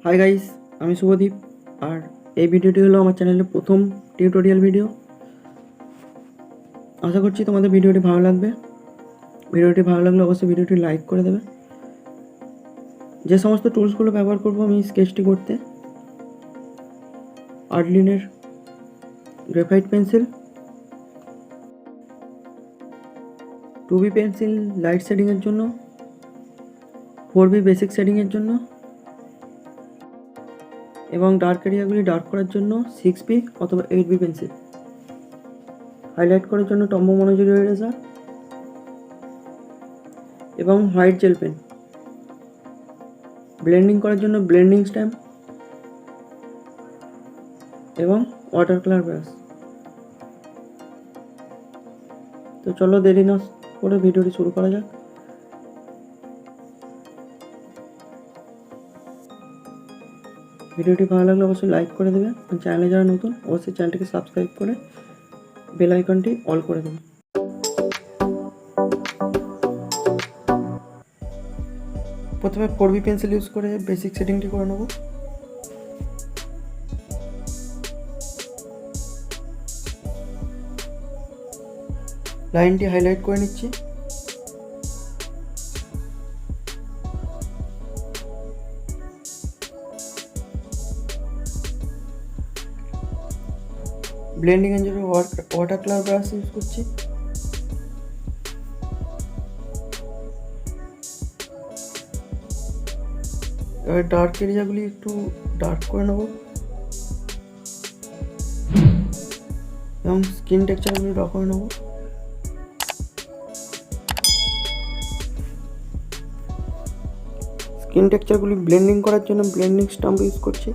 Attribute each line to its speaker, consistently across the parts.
Speaker 1: Hi guys, আমি শুভদীপ। আর এই ভিডিওটি হলো আমার চ্যানেলের প্রথম টিউটোরিয়াল ভিডিও। আশা করছি তোমাদের ভিডিওটি ভালো লাগবে। ভিডিওটি ভালো লাগলে অবশ্যই ভিডিওটি লাইক করে দেবে। যে সমস্ত টুলসগুলো ব্যবহার করব আমি স্কেচটি করতে: আর্টলিনের graphite pencil, 2B pencil light শেডিংয়ের জন্য, 4B বেসিক শেডিংয়ের জন্য এবং ডার্ক এরিয়াগুলি ডার্ক করার জন্য 6B অথবা 8B পেন্সিল, হাইলাইট করার জন্য টম্বো মনোজেল ইরেজার এবং হোয়াইট জেল পেন, ব্লেন্ডিং করার জন্য ব্লেন্ডিং স্ট্যাম্প এবং ওয়াটার কালার ব্রাশ। তো চলো দেরি না করে ভিডিওটি শুরু করা যাক। ভিডিওটি ভালো লাগলে অবশ্যই লাইক করে দেবে। চ্যানেলে যারা নতুন অবশ্যই চ্যানেলটিকে সাবস্ক্রাইব করে বেল আইকনটি অল করে দেবে। প্রথমে 4B পেন্সিল ইউজ করে বেসিক সেটিংটি করে নেব। লাইনটি হাইলাইট করে নিচ্ছি। ব্লেন্ডিং এর জন্য ওয়াটার কালার ব্রাশ ইউজ করছি। এবার ডার্ক এরিয়াগুলি একটু ডার্ক করে নেব এবং স্কিন টেক্সচারগুলি ড্র করে নেব। স্কিন টেক্সচারগুলি ব্লেন্ডিং করার জন্য ব্লেন্ডিং স্টাম্প ইউজ করছি।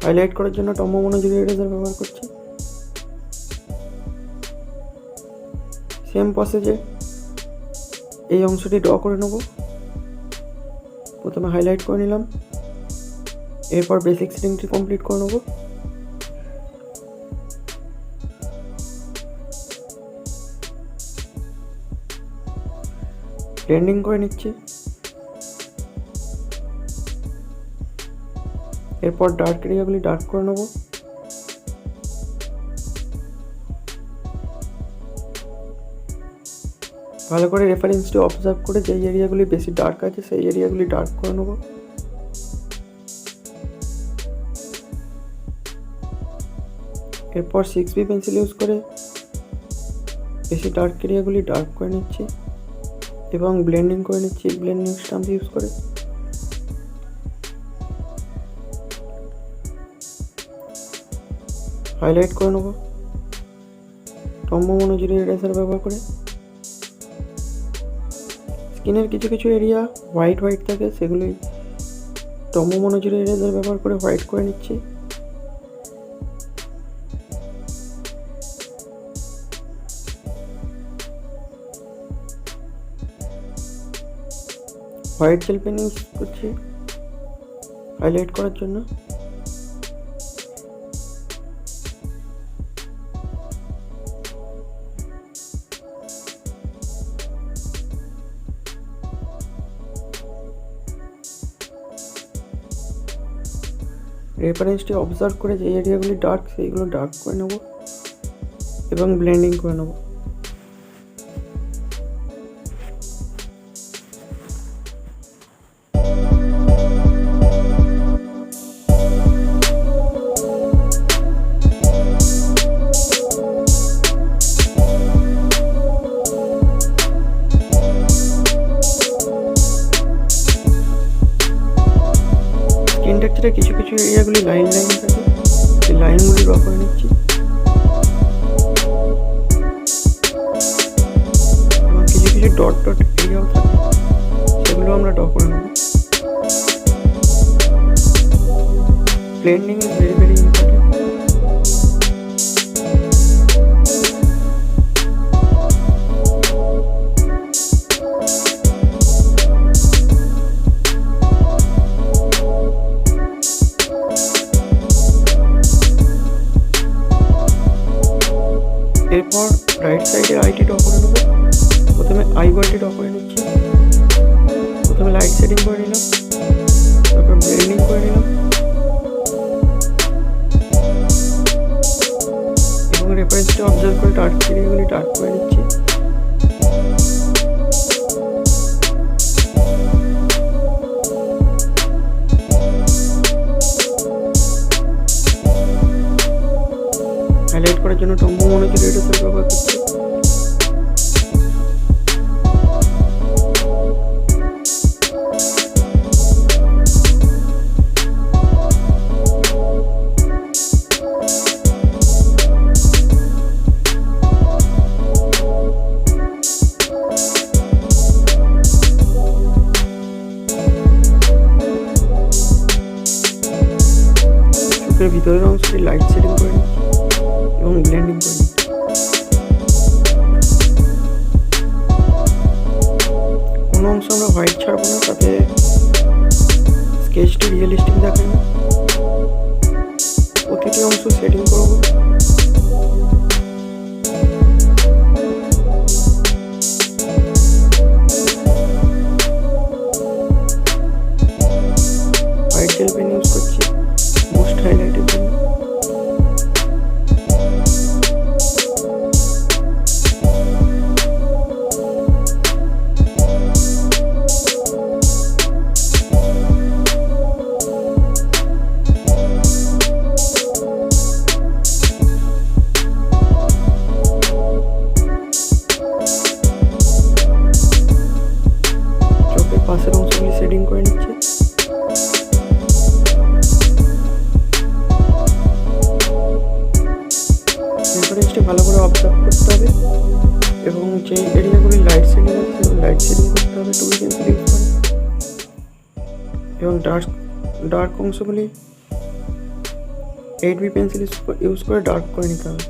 Speaker 1: হাইলাইট করার জন্য টম্বো মনোজেল ইরেজার ব্যবহার করছি। সেম প্রসেসে এই অংশটি ড্র করে নেব। প্রথমে হাইলাইট করে নিলাম, এরপর বেসিক সেটিংটি কমপ্লিট করে নেব। ব্লেন্ডিং করে নিচ্ছি। এরপর ডার্ক এরিয়াগুলি ডার্ক করে নেব। ভালো করে রেফারেন্সটি অবজার্ভ করে যেই এরিয়াগুলি বেশি ডার্ক আছে সেই এরিয়াগুলি ডার্ক করে নেব। এরপর 6B পেন্সিল ইউজ করে বেশি ডার্ক এরিয়াগুলি ডার্ক করে নিচ্ছি এবং ব্লেন্ডিং করে নিচ্ছি ব্লেন্ডিং স্টাম্প ইউজ করে। হাইলাইট করে নেব টম্বো মনোজেল ইরেজার ব্যবহার করে। স্কিনের কিছু কিছু এরিয়া হোয়াইট থাকে, সেগুলি টম্বো মনোজেল ইরেজার ব্যবহার করে হোয়াইট করে নিচ্ছি। হোয়াইট জেল পেন ইউজ করছি হাইলাইট করার জন্য। রেফারেন্সটি অবজার্ভ করে যে এরিয়াগুলি ডার্ক সেইগুলো ডার্ক করে নেব এবং ব্লেন্ডিং করে নেব। স্কিন টেক্সচারে কিছু কিছু এরিয়াগুলি লাইন থাকে, সেই লাইনগুলি ড্র করে নিচ্ছি এবং কিছু কিছু ডট এরিয়াও থাকে, সেগুলো আমরা ড্র করে নেব। Blending is very very important. এরপর রাইট সাইডের আইটি ড্র করে নেবো। প্রথমে আই বলটি ড্র করে নিচ্ছি। প্রথমে লাইট সেটিং করে নিলাম, তারপর ব্লেন্ডিং করে নিলাম এবং রেফারেন্সটা অবজার্ভ করে ডার্ক এরিয়াগুলি ডার্ক করে নিচ্ছি। হাইলাইট করার জন্য টম্বো মনোজি রেডিওসেল ব্যবহার করছি। চোখের ভিতরের অংশটি লাইট সেটিং করে নিচ্ছি এবং ব্লেন্ডিং করে নিচ্ছি। কোনো অংশ আমরা হোয়াইট ছাড়বো না, তাতে স্কেচটি রিয়েলিস্টিক দেখায় না। প্রতিটি অংশ সেটিং করবো। হোয়াইট জেল পেন ইউজ করছি বুস্ট হাইলাইটের জন্য। পাশের অংশগুলি সেটিং করে নিচ্ছে। রেফারেন্সটি ভালো করে অবজার্ভ করতে হবে এবং যে এরিয়াগুলি লাইট সেটিং আছে সেগুলো লাইট সেটিং করতে হবে টুল পেন্সিল ইউজ করে এবং ডার্ক অংশগুলি 8B পেন্সিল ইউজ করে ডার্ক করে নিতে হবে।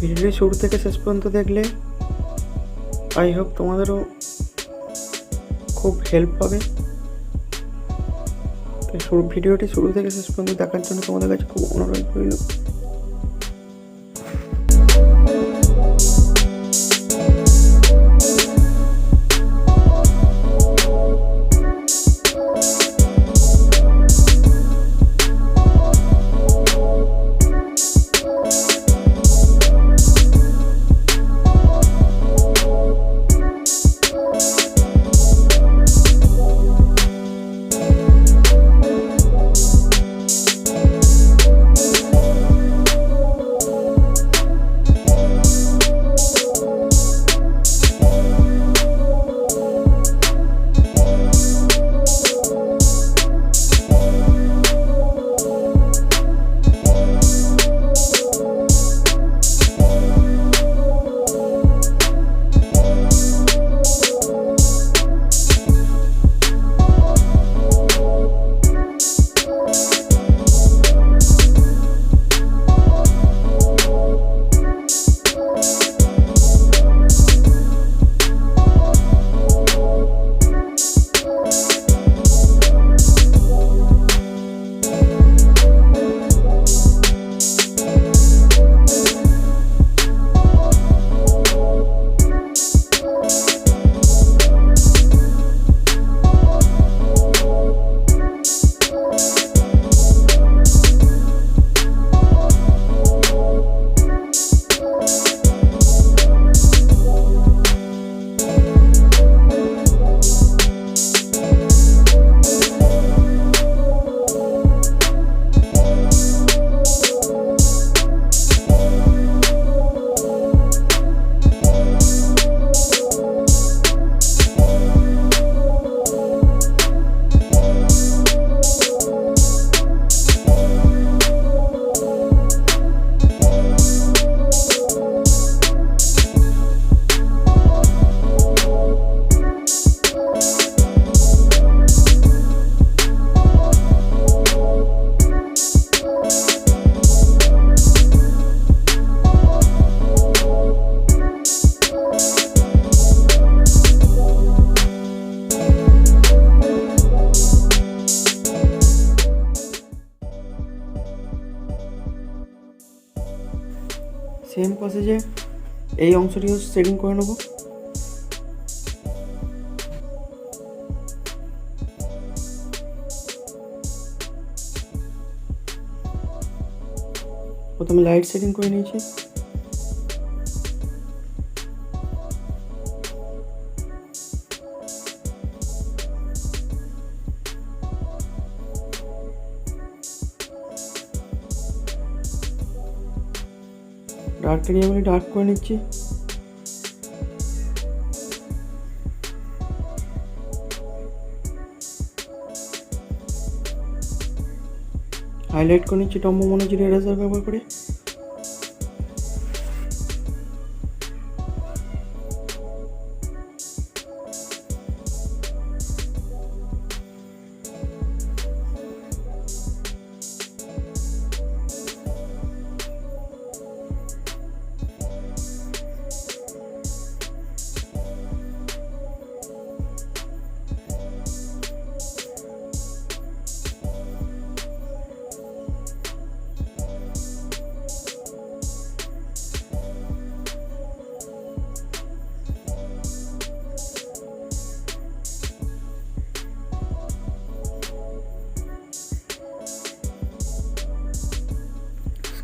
Speaker 1: ভিডিওটি শুরু থেকে শেষ পর্যন্ত দেখলে আই হোপ তোমাদেরও খুব হেল্প হবে। তাই ভিডিওটি শুরু থেকে শেষ পর্যন্ত দেখার জন্য তোমাদের কাছে খুব অনুরোধ রইল। সেম প্রসেসে এই অংশটিও শেডিং করে নেব। প্রথমে লাইট শেডিং করে নিয়েছি, ডার্ক এরিয়াগুলি ডার্ক করে নিচ্ছি। হাইলাইট করে নিচ্ছি টম্বো মনোজির এরেজার ব্যবহার করে।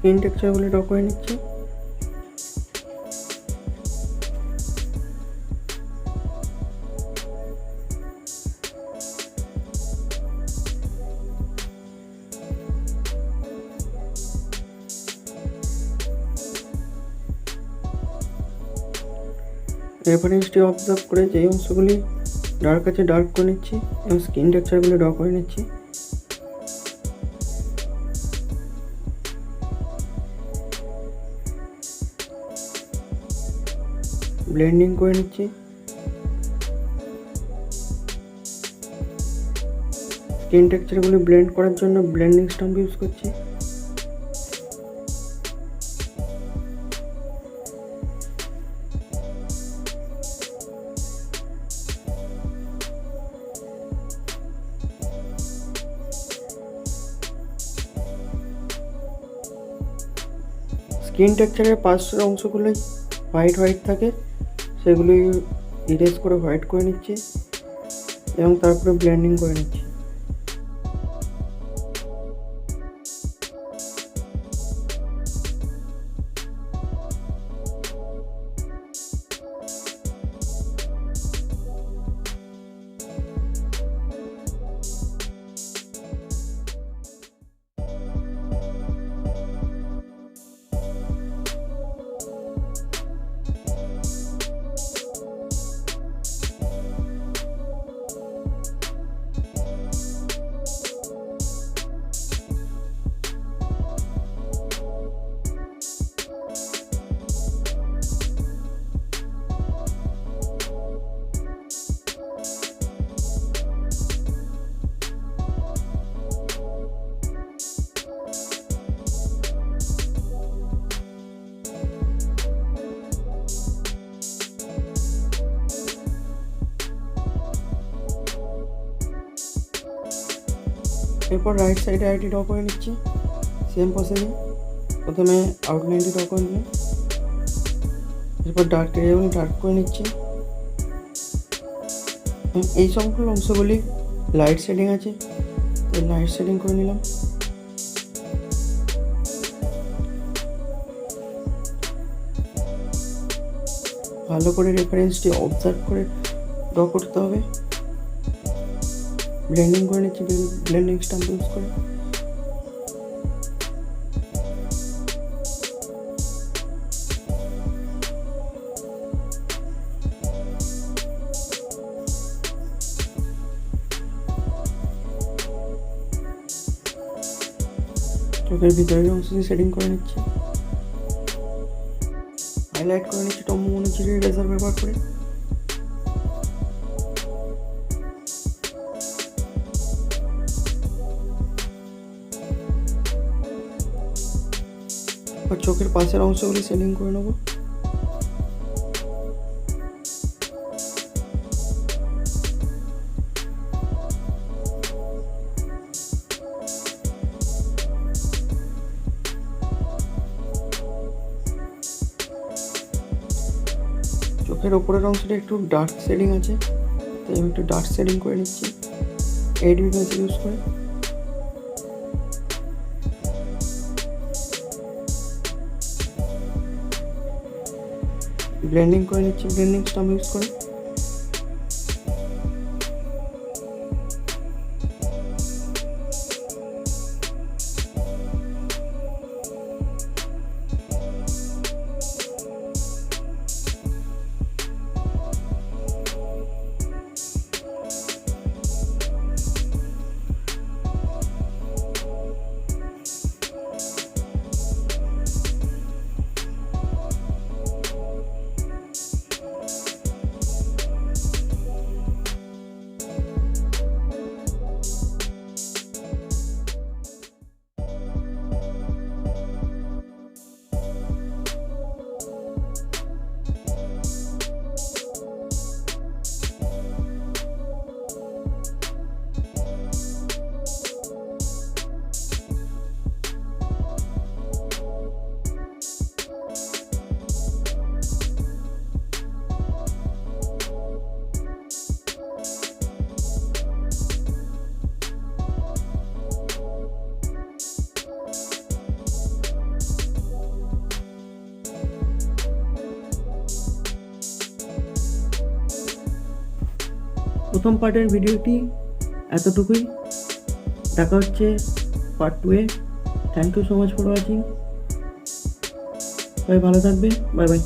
Speaker 1: স্কিন টেক্সচারগুলি ড্র করে নিচ্ছি। রেফারেন্সটি অবজার্ভ করে যেই অংশগুলি ডার্ক আছে ডার্ক করে নিচ্ছি এবং স্কিন টেক্সচারগুলি ড্র করে নিচ্ছি। ব্লেন্ডিং করে নিচ্ছি। স্কিন টেক্সচারগুলি ব্লেন্ড করার জন্য ব্লেন্ডিং স্টাম্প ইউজ করছি। স্কিন টেক্সচারের পাশের অংশগুলোই হোয়াইট হোয়াইট থাকে, সেগুলি ইরেজ করে হোয়াইট করে নিচ্ছি এবং তারপরে ব্লেন্ডিং করে নিচ্ছি। এরপর রাইট সাইডে আইটি ড্র করে নিচ্ছি সেম প্রসেসে। প্রথমে আউটলাইনটি ড্র করে নিলাম, এরপর ডার্ক এরিয়াগুলি ডার্ক করে নিচ্ছি। এই সম্পূর্ণ অংশগুলি লাইট শেডিং আছে, তাই লাইট শেডিং করে নিলাম। ভালো করে রেফারেন্সটি অবজার্ভ করে ড্র করতে হবে। ব্লেন্ডিং করে নিচ্ছি ব্লেন্ডিং স্টাম্প ইউজ করে। চোখের ভিতরের অংশটি শেডিং করে নিচ্ছি। হাইলাইট করে নিচ্ছি টম্বো মনোজির ইরেজার ব্যবহার করে। আর চোখের পাশের অংশগুলি শেডিং করে নেব। চোখের ওপরের অংশটা একটু ডার্ক শেডিং আছে, তাই আমি একটু ডার্ক শেডিং করে নিচ্ছি এডিবি পেন্সিল ইউজ করে। ব্লেন্ডিং করে নিচ্ছি ব্লেন্ডিং স্টাম্প ইউজ করে। প্রথম পার্টের ভিডিওটি এতটুকুই, দেখা হচ্ছে পার্ট 2-এ। Thank you so much for watching. সবাই ভালো থাকবে, বাই বাই।